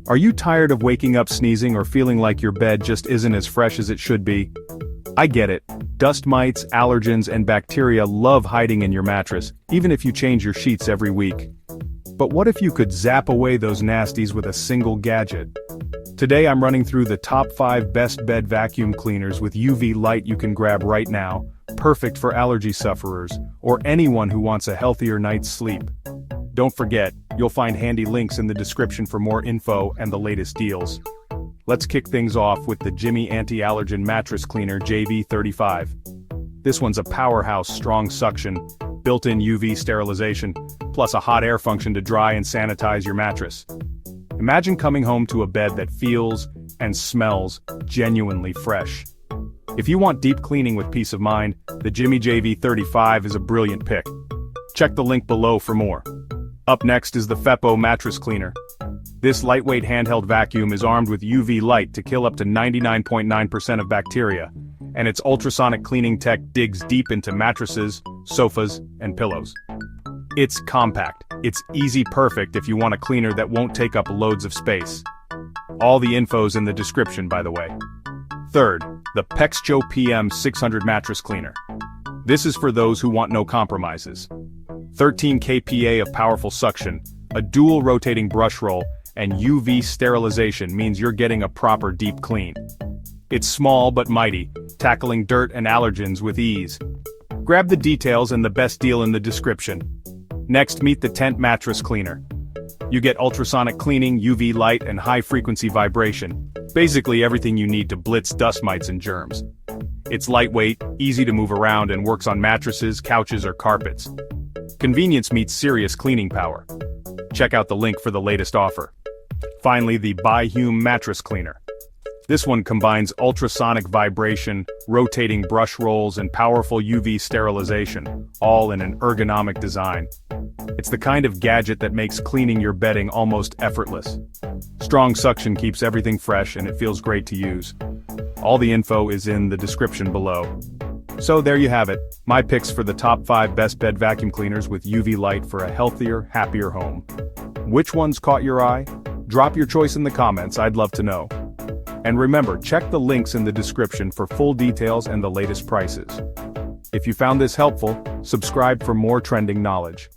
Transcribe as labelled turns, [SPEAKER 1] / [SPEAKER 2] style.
[SPEAKER 1] Are you tired of waking up sneezing or feeling like your bed just isn't as fresh as it should be? I get it. Dust mites, allergens, and bacteria love hiding in your mattress, even if you change your sheets every week. But what if you could zap away those nasties with a single gadget? Today I'm running through the top 5 best bed vacuum cleaners with UV light you can grab right now, perfect for allergy sufferers, or anyone who wants a healthier night's sleep. Don't forget, you'll find handy links in the description for more info and the latest deals. Let's kick things off with the Jimmy Anti-allergen Mattress Cleaner JV35. This one's a powerhouse strong suction, built-in UV sterilization, plus a hot air function to dry and sanitize your mattress. Imagine coming home to a bed that feels and smells genuinely fresh. If you want deep cleaning with peace of mind, the Jimmy JV35 is a brilliant pick. Check the link below for more. Up next is the FEPPO Mattress Cleaner. This lightweight handheld vacuum is armed with UV light to kill up to 99.9% of bacteria, and its ultrasonic cleaning tech digs deep into mattresses, sofas, and pillows. It's compact. It's easy perfect if you want a cleaner that won't take up loads of space. All the info's in the description, by the way. Third, the PEXCHO PM600 Mattress Cleaner. This is for those who want no compromises. 13 kPa of powerful suction, a dual rotating brush roll, and UV sterilization means you're getting a proper deep clean. It's small but mighty, tackling dirt and allergens with ease. Grab the details and the best deal in the description. Next, meet the Teant Mattress Cleaner. You get ultrasonic cleaning, UV light, and high-frequency vibration. Basically everything you need to blitz dust mites and germs. It's lightweight, easy to move around, and works on mattresses, couches, or carpets. Convenience meets serious cleaning power. Check out the link for the latest offer. Finally, the BYHUME Mattress Cleaner. This one combines ultrasonic vibration, rotating brush rolls, and powerful UV sterilization, all in an ergonomic design. It's the kind of gadget that makes cleaning your bedding almost effortless. Strong suction keeps everything fresh and it feels great to use. All the info is in the description below. So there you have it, my picks for the top 5 best bed vacuum cleaners with UV light for a healthier, happier home. Which ones caught your eye? Drop your choice in the comments, I'd love to know. And remember, check the links in the description for full details and the latest prices. If you found this helpful, subscribe for more trending knowledge.